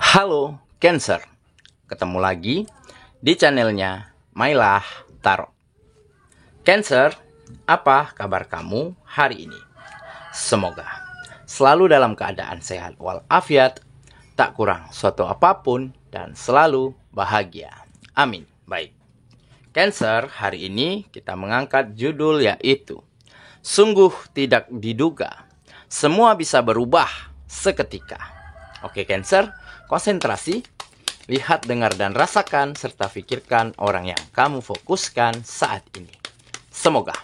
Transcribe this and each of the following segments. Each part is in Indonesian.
Halo Cancer, ketemu lagi di channelnya Mailah Tarot. Cancer, apa kabar kamu hari ini? Semoga selalu dalam keadaan sehat walafiat, tak kurang suatu apapun, dan selalu bahagia. Amin. Baik, Cancer, hari ini kita mengangkat judul yaitu Sungguh tidak diduga, semua bisa berubah seketika. Oke Cancer, konsentrasi, lihat, dengar, dan rasakan, serta pikirkan orang yang kamu fokuskan saat ini. Semoga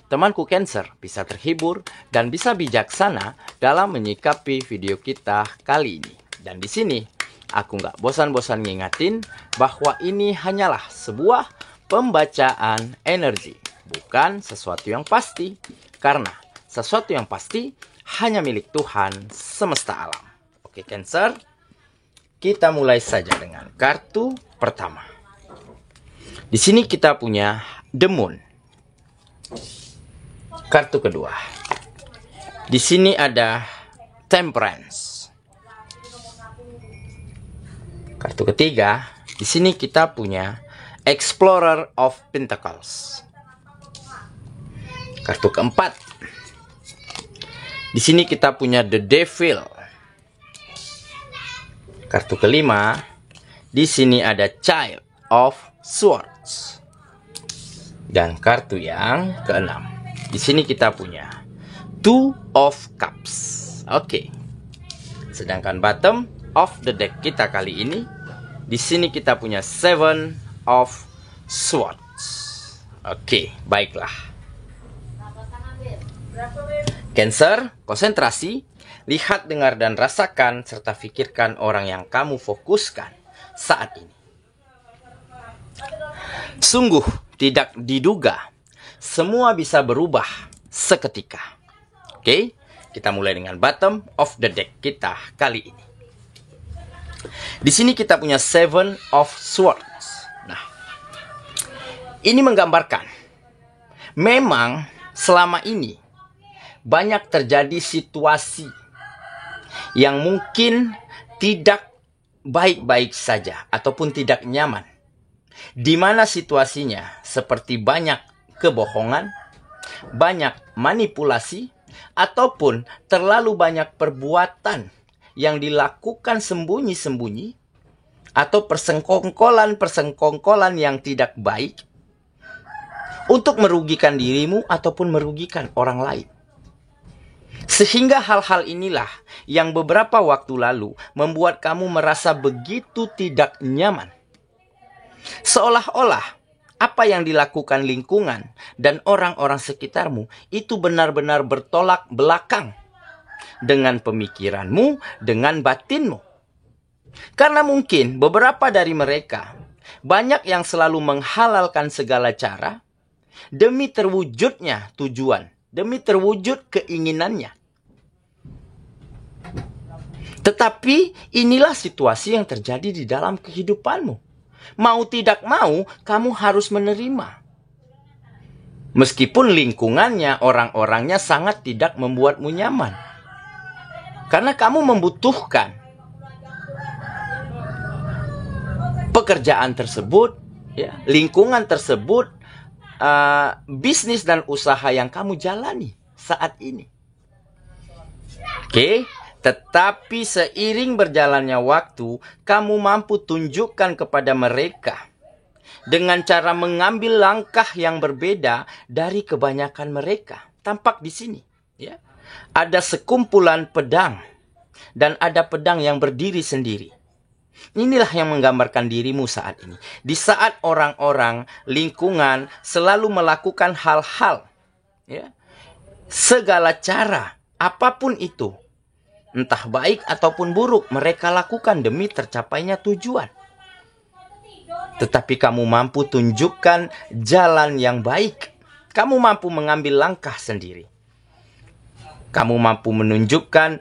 temanku Cancer bisa terhibur dan bisa bijaksana dalam menyikapi video kita kali ini. Dan di sini, aku nggak bosan-bosan ngingatin bahwa ini hanyalah sebuah pembacaan energi, bukan sesuatu yang pasti. Karena sesuatu yang pasti hanya milik Tuhan semesta alam. Oke Cancer, kita mulai saja dengan kartu pertama. Di sini kita punya The Moon. Kartu kedua. Di sini ada Temperance. Kartu ketiga, di sini kita punya Explorer of Pentacles. Kartu keempat. Di sini kita punya The Devil. Kartu kelima, di sini ada Child of Swords. Dan kartu yang keenam, di sini kita punya Two of Cups. Oke. Sedangkan bottom of the deck kita kali ini, di sini kita punya Seven of Swords. Oke, baiklah. Cancer, konsentrasi, lihat, dengar, dan rasakan, serta pikirkan orang yang kamu fokuskan saat ini. Sungguh tidak diduga, semua bisa berubah seketika. Oke, kita mulai dengan bottom of the deck kita kali ini. Di sini kita punya Seven of Swords. Nah, ini menggambarkan memang selama ini banyak terjadi situasi yang mungkin tidak baik-baik saja ataupun tidak nyaman, di mana situasinya seperti banyak kebohongan, banyak manipulasi, ataupun terlalu banyak perbuatan yang dilakukan sembunyi-sembunyi, atau persengkongkolan yang tidak baik untuk merugikan dirimu ataupun merugikan orang lain. Sehingga hal-hal inilah yang beberapa waktu lalu membuat kamu merasa begitu tidak nyaman. Seolah-olah apa yang dilakukan lingkungan dan orang-orang sekitarmu itu benar-benar bertolak belakang dengan pemikiranmu, dengan batinmu. Karena mungkin beberapa dari mereka banyak yang selalu menghalalkan segala cara demi terwujudnya tujuan, demi terwujud keinginannya. Tetapi inilah situasi yang terjadi di dalam kehidupanmu. Mau tidak mau, kamu harus menerima. Meskipun lingkungannya, orang-orangnya sangat tidak membuatmu nyaman. Karena kamu membutuhkan pekerjaan tersebut, ya, lingkungan tersebut, bisnis dan usaha yang kamu jalani saat ini. Oke, tetapi seiring berjalannya waktu, kamu mampu tunjukkan kepada mereka dengan cara mengambil langkah yang berbeda dari kebanyakan mereka. Tampak di sini, ya, ada sekumpulan pedang dan ada pedang yang berdiri sendiri. Inilah yang menggambarkan dirimu saat ini. Di saat orang-orang, lingkungan selalu melakukan hal-hal, ya, segala cara, apapun itu, entah baik ataupun buruk, mereka lakukan demi tercapainya tujuan. Tetapi kamu mampu tunjukkan jalan yang baik. Kamu mampu mengambil langkah sendiri. Kamu mampu menunjukkan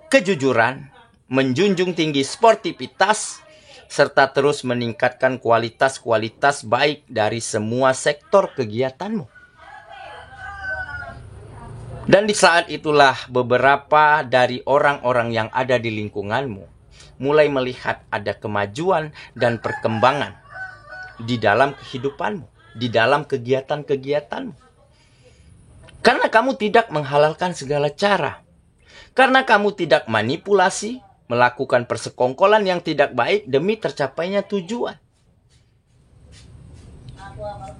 kejujuran, menjunjung tinggi sportivitas, serta terus meningkatkan kualitas-kualitas baik dari semua sektor kegiatanmu. Dan di saat itulah beberapa dari orang-orang yang ada di lingkunganmu mulai melihat ada kemajuan dan perkembangan di dalam kehidupanmu, di dalam kegiatan-kegiatanmu. Karena kamu tidak menghalalkan segala cara. Karena kamu tidak manipulasi, melakukan persekongkolan yang tidak baik demi tercapainya tujuan.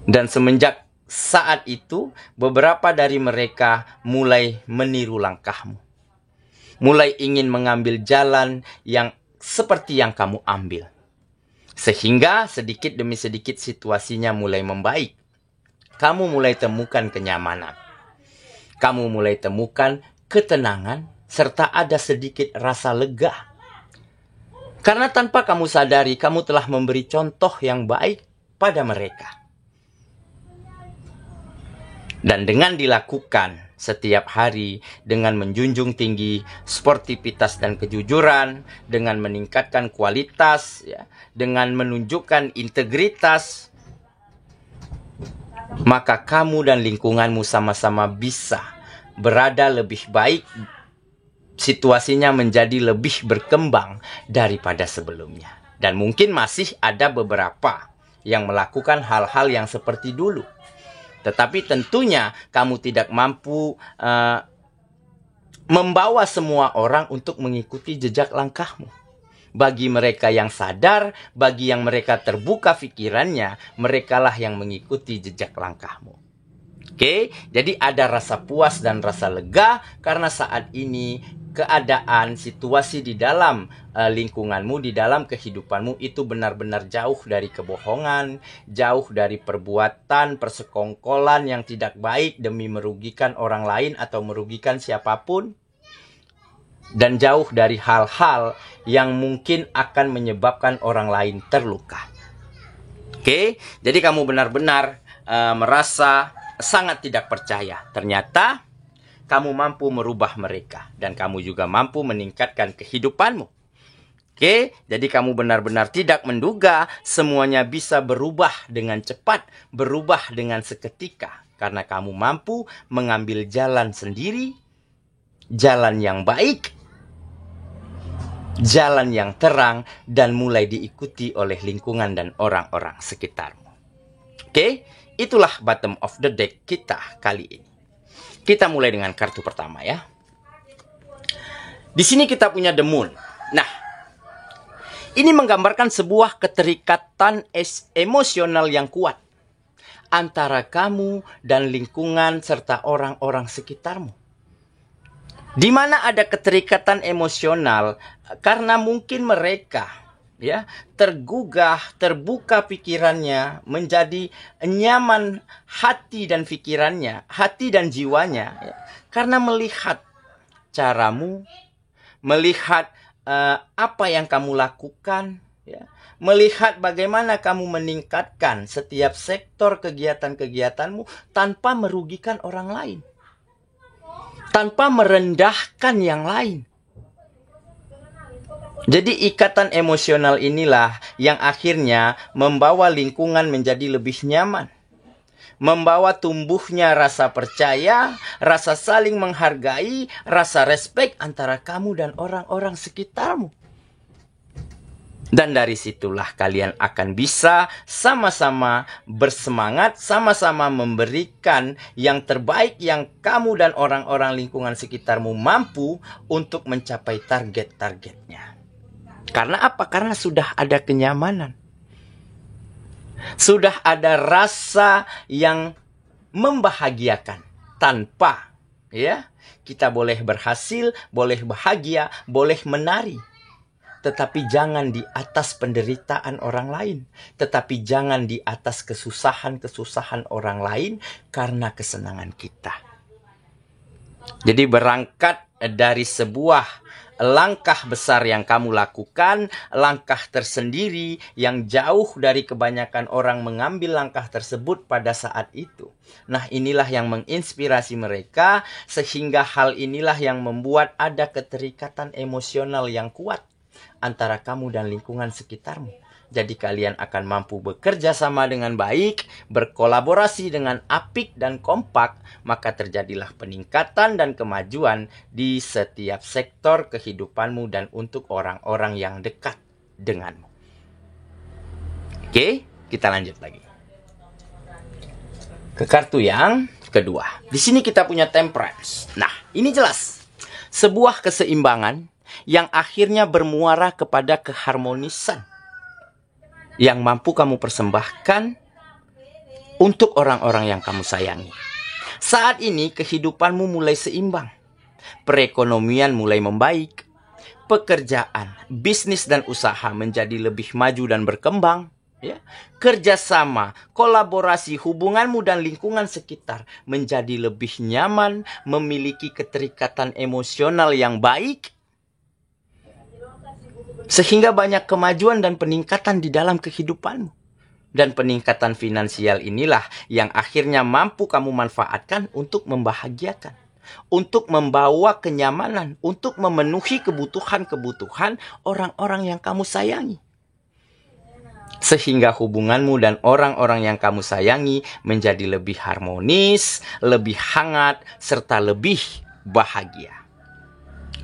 Dan semenjak saat itu, beberapa dari mereka mulai meniru langkahmu. Mulai ingin mengambil jalan yang seperti yang kamu ambil. Sehingga sedikit demi sedikit situasinya mulai membaik. Kamu mulai temukan kenyamanan. Kamu mulai temukan ketenangan serta ada sedikit rasa lega. Karena tanpa kamu sadari, kamu telah memberi contoh yang baik pada mereka. Dan dengan dilakukan setiap hari, dengan menjunjung tinggi sportivitas dan kejujuran, dengan meningkatkan kualitas, ya, dengan menunjukkan integritas, maka kamu dan lingkunganmu sama-sama bisa berada lebih baik, situasinya menjadi lebih berkembang daripada sebelumnya. Dan mungkin masih ada beberapa yang melakukan hal-hal yang seperti dulu. Tetapi tentunya kamu tidak mampu membawa semua orang untuk mengikuti jejak langkahmu. Bagi mereka yang sadar, bagi yang mereka terbuka pikirannya, merekalah yang mengikuti jejak langkahmu. Oke, jadi ada rasa puas dan rasa lega karena saat ini keadaan, situasi di dalam lingkunganmu, di dalam kehidupanmu itu benar-benar jauh dari kebohongan, jauh dari perbuatan, persekongkolan yang tidak baik demi merugikan orang lain atau merugikan siapapun. Dan jauh dari hal-hal yang mungkin akan menyebabkan orang lain terluka. Oke, jadi kamu benar-benar merasa sangat tidak percaya. Ternyata kamu mampu merubah mereka. Dan kamu juga mampu meningkatkan kehidupanmu. Oke, jadi kamu benar-benar tidak menduga semuanya bisa berubah dengan cepat. Berubah dengan seketika. Karena kamu mampu mengambil jalan sendiri. Jalan yang baik. Jalan yang terang. Dan mulai diikuti oleh lingkungan dan orang-orang sekitarmu. Oke, itulah bottom of the deck kita kali ini. Kita mulai dengan kartu pertama ya. Di sini kita punya The Moon. Nah, ini menggambarkan sebuah keterikatan emosional yang kuat antara kamu dan lingkungan serta orang-orang sekitarmu. Di mana ada keterikatan emosional karena mungkin mereka ya tergugah, terbuka pikirannya, menjadi nyaman hati dan pikirannya, hati dan jiwanya ya, karena melihat caramu, melihat apa yang kamu lakukan ya, melihat bagaimana kamu meningkatkan setiap sektor kegiatan-kegiatanmu tanpa merugikan orang lain, tanpa merendahkan yang lain. Jadi ikatan emosional inilah yang akhirnya membawa lingkungan menjadi lebih nyaman. Membawa tumbuhnya rasa percaya, rasa saling menghargai, rasa respek antara kamu dan orang-orang sekitarmu. Dan dari situlah kalian akan bisa sama-sama bersemangat, sama-sama memberikan yang terbaik yang kamu dan orang-orang lingkungan sekitarmu mampu untuk mencapai target-targetnya. Karena apa? Karena sudah ada kenyamanan. Sudah ada rasa yang membahagiakan. Tanpa ya kita boleh berhasil, boleh bahagia, boleh menari. Tetapi jangan di atas penderitaan orang lain. Tetapi jangan di atas kesusahan-kesusahan orang lain karena kesenangan kita. Jadi berangkat dari sebuah langkah besar yang kamu lakukan, langkah tersendiri yang jauh dari kebanyakan orang mengambil langkah tersebut pada saat itu. Nah, inilah yang menginspirasi mereka, sehingga hal inilah yang membuat ada keterikatan emosional yang kuat antara kamu dan lingkungan sekitarmu. Jadi kalian akan mampu bekerja sama dengan baik, berkolaborasi dengan apik dan kompak, maka terjadilah peningkatan dan kemajuan di setiap sektor kehidupanmu dan untuk orang-orang yang dekat denganmu. Oke, kita lanjut lagi. Ke kartu yang kedua. Di sini kita punya Temperance. Nah, ini jelas. Sebuah keseimbangan yang akhirnya bermuara kepada keharmonisan yang mampu kamu persembahkan untuk orang-orang yang kamu sayangi. Saat ini kehidupanmu mulai seimbang. Perekonomian mulai membaik. Pekerjaan, bisnis dan usaha menjadi lebih maju dan berkembang. Ya. Kerjasama, kolaborasi, hubunganmu dan lingkungan sekitar menjadi lebih nyaman, memiliki keterikatan emosional yang baik, sehingga banyak kemajuan dan peningkatan di dalam kehidupanmu. Dan peningkatan finansial inilah yang akhirnya mampu kamu manfaatkan untuk membahagiakan, untuk membawa kenyamanan, untuk memenuhi kebutuhan-kebutuhan orang-orang yang kamu sayangi. Sehingga hubunganmu dan orang-orang yang kamu sayangi menjadi lebih harmonis, lebih hangat, serta lebih bahagia.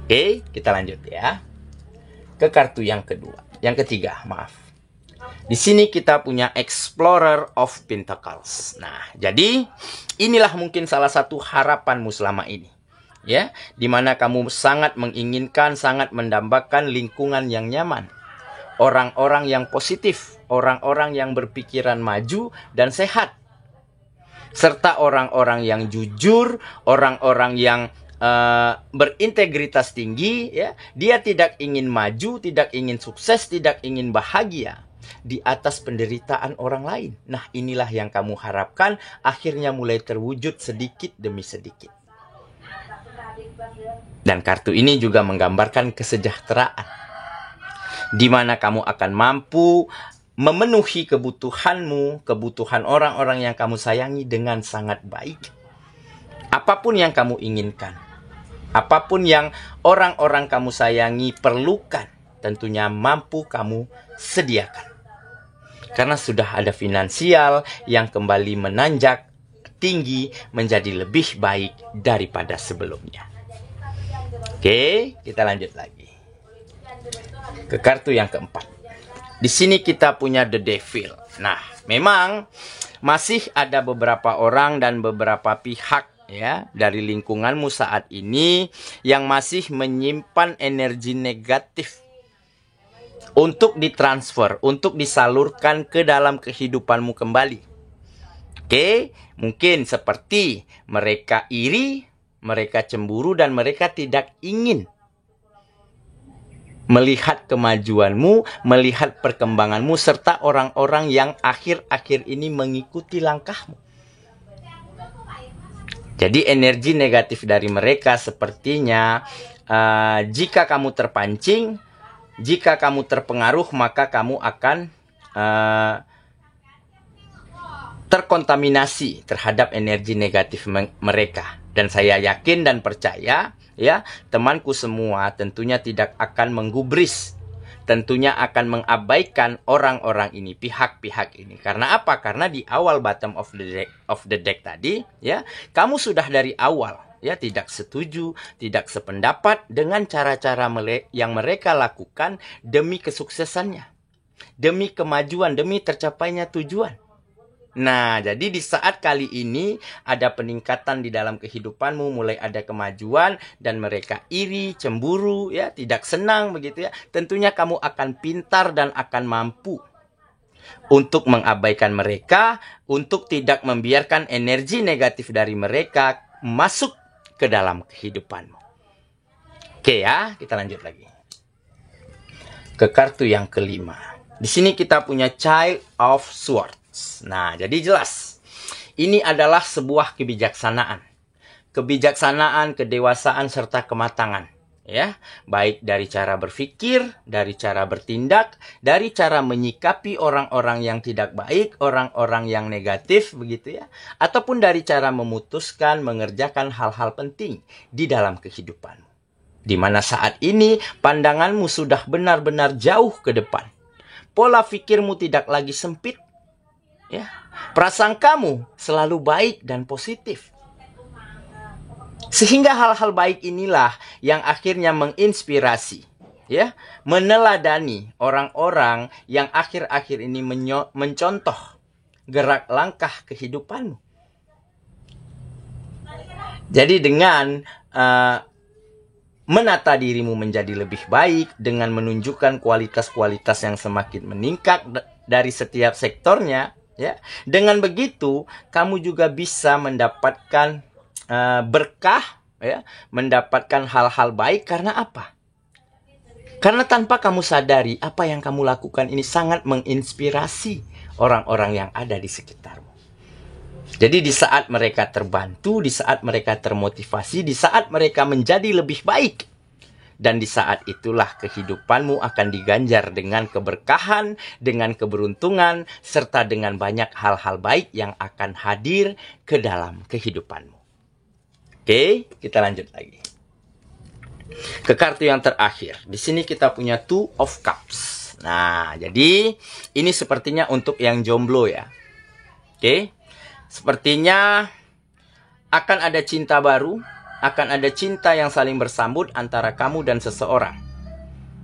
Oke, kita lanjut ya. Ke kartu yang ketiga, maaf. Di sini kita punya Explorer of Pentacles. Nah, jadi inilah mungkin salah satu harapanmu selama ini. Ya, di mana kamu sangat menginginkan, sangat mendambakan lingkungan yang nyaman. Orang-orang yang positif, orang-orang yang berpikiran maju dan sehat. Serta orang-orang yang jujur, orang-orang yang berintegritas tinggi, ya. Dia tidak ingin maju, tidak ingin sukses, tidak ingin bahagia di atas penderitaan orang lain. Nah, inilah yang kamu harapkan akhirnya mulai terwujud sedikit demi sedikit. Dan kartu ini juga menggambarkan kesejahteraan, di mana kamu akan mampu memenuhi kebutuhanmu, kebutuhan orang-orang yang kamu sayangi dengan sangat baik. Apapun yang kamu inginkan, apapun yang orang-orang kamu sayangi perlukan, tentunya mampu kamu sediakan. Karena sudah ada finansial yang kembali menanjak tinggi menjadi lebih baik daripada sebelumnya. Oke, kita lanjut lagi. Ke kartu yang keempat. Di sini kita punya The Devil. Nah, memang masih ada beberapa orang dan beberapa pihak ya dari lingkunganmu saat ini yang masih menyimpan energi negatif untuk ditransfer, untuk disalurkan ke dalam kehidupanmu kembali. Oke, mungkin seperti mereka iri, mereka cemburu, dan mereka tidak ingin melihat kemajuanmu, melihat perkembanganmu, serta orang-orang yang akhir-akhir ini mengikuti langkahmu. Jadi energi negatif dari mereka sepertinya jika kamu terpancing, jika kamu terpengaruh, maka kamu akan terkontaminasi terhadap energi negatif mereka. Dan saya yakin dan percaya ya, temanku semua tentunya tidak akan menggubris, tentunya akan mengabaikan orang-orang ini, pihak-pihak ini. Karena apa? Karena di awal bottom of the deck tadi, ya, kamu sudah dari awal ya tidak setuju, tidak sependapat dengan cara-cara yang mereka lakukan demi kesuksesannya, demi kemajuan, demi tercapainya tujuan. Nah, jadi di saat kali ini ada peningkatan di dalam kehidupanmu, mulai ada kemajuan dan mereka iri, cemburu, ya, tidak senang begitu ya. Tentunya kamu akan pintar dan akan mampu untuk mengabaikan mereka, untuk tidak membiarkan energi negatif dari mereka masuk ke dalam kehidupanmu. Oke ya, kita lanjut lagi. Ke kartu yang kelima. Di sini kita punya Child of Swords. Nah, jadi jelas. Ini adalah sebuah kebijaksanaan. Kebijaksanaan, kedewasaan, serta kematangan. Ya, baik dari cara berpikir, dari cara bertindak, dari cara menyikapi orang-orang yang tidak baik, orang-orang yang negatif, begitu ya. Ataupun dari cara memutuskan, mengerjakan hal-hal penting di dalam kehidupan. Di mana saat ini pandanganmu sudah benar-benar jauh ke depan. Pola pikirmu tidak lagi sempit. Ya. Prasangkamu selalu baik dan positif. Sehingga hal-hal baik inilah yang akhirnya menginspirasi, ya, meneladani orang-orang yang akhir-akhir ini mencontoh gerak langkah kehidupanmu. Jadi dengan menata dirimu menjadi lebih baik, dengan menunjukkan kualitas-kualitas yang semakin meningkat dari setiap sektornya, ya. Dengan begitu, kamu juga bisa mendapatkan berkah, ya, mendapatkan hal-hal baik. Karena apa? Karena tanpa kamu sadari, apa yang kamu lakukan ini sangat menginspirasi orang-orang yang ada di sekitarmu. Jadi di saat mereka terbantu, di saat mereka termotivasi, di saat mereka menjadi lebih baik, dan di saat itulah kehidupanmu akan diganjar dengan keberkahan, dengan keberuntungan, serta dengan banyak hal-hal baik yang akan hadir ke dalam kehidupanmu. Oke, kita lanjut lagi. Ke kartu yang terakhir. Di sini kita punya Two of Cups. Nah, jadi ini sepertinya untuk yang jomblo ya. Oke. Sepertinya akan ada cinta baru, akan ada cinta yang saling bersambut antara kamu dan seseorang.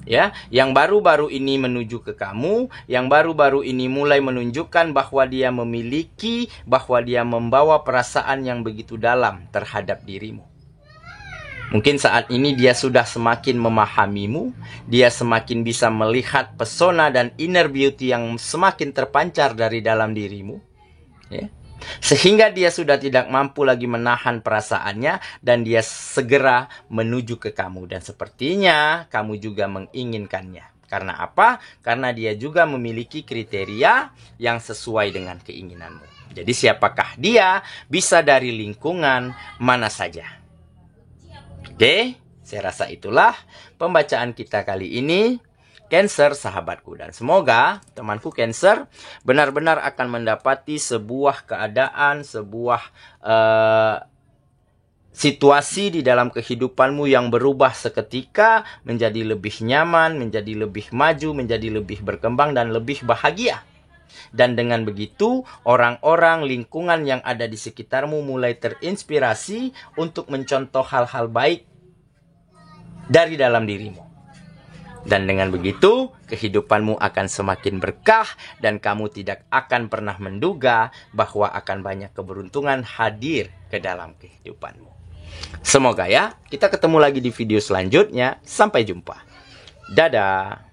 Ya, yang baru-baru ini menuju ke kamu, yang baru-baru ini mulai menunjukkan bahwa dia memiliki, bahwa dia membawa perasaan yang begitu dalam terhadap dirimu. Mungkin saat ini dia sudah semakin memahamimu, dia semakin bisa melihat pesona dan inner beauty yang semakin terpancar dari dalam dirimu. Ya. Sehingga dia sudah tidak mampu lagi menahan perasaannya dan dia segera menuju ke kamu. Dan sepertinya kamu juga menginginkannya. Karena apa? Karena dia juga memiliki kriteria yang sesuai dengan keinginanmu. Jadi siapakah dia? Bisa dari lingkungan mana saja. Oke, saya rasa itulah pembacaan kita kali ini. Cancer, sahabatku, dan semoga temanku Cancer benar-benar akan mendapati sebuah keadaan, sebuah situasi di dalam kehidupanmu yang berubah seketika menjadi lebih nyaman, menjadi lebih maju, menjadi lebih berkembang dan lebih bahagia. Dan dengan begitu, orang-orang lingkungan yang ada di sekitarmu mulai terinspirasi untuk mencontoh hal-hal baik dari dalam dirimu. Dan dengan begitu, kehidupanmu akan semakin berkah dan kamu tidak akan pernah menduga bahwa akan banyak keberuntungan hadir ke dalam kehidupanmu. Semoga ya, kita ketemu lagi di video selanjutnya. Sampai jumpa. Dadah.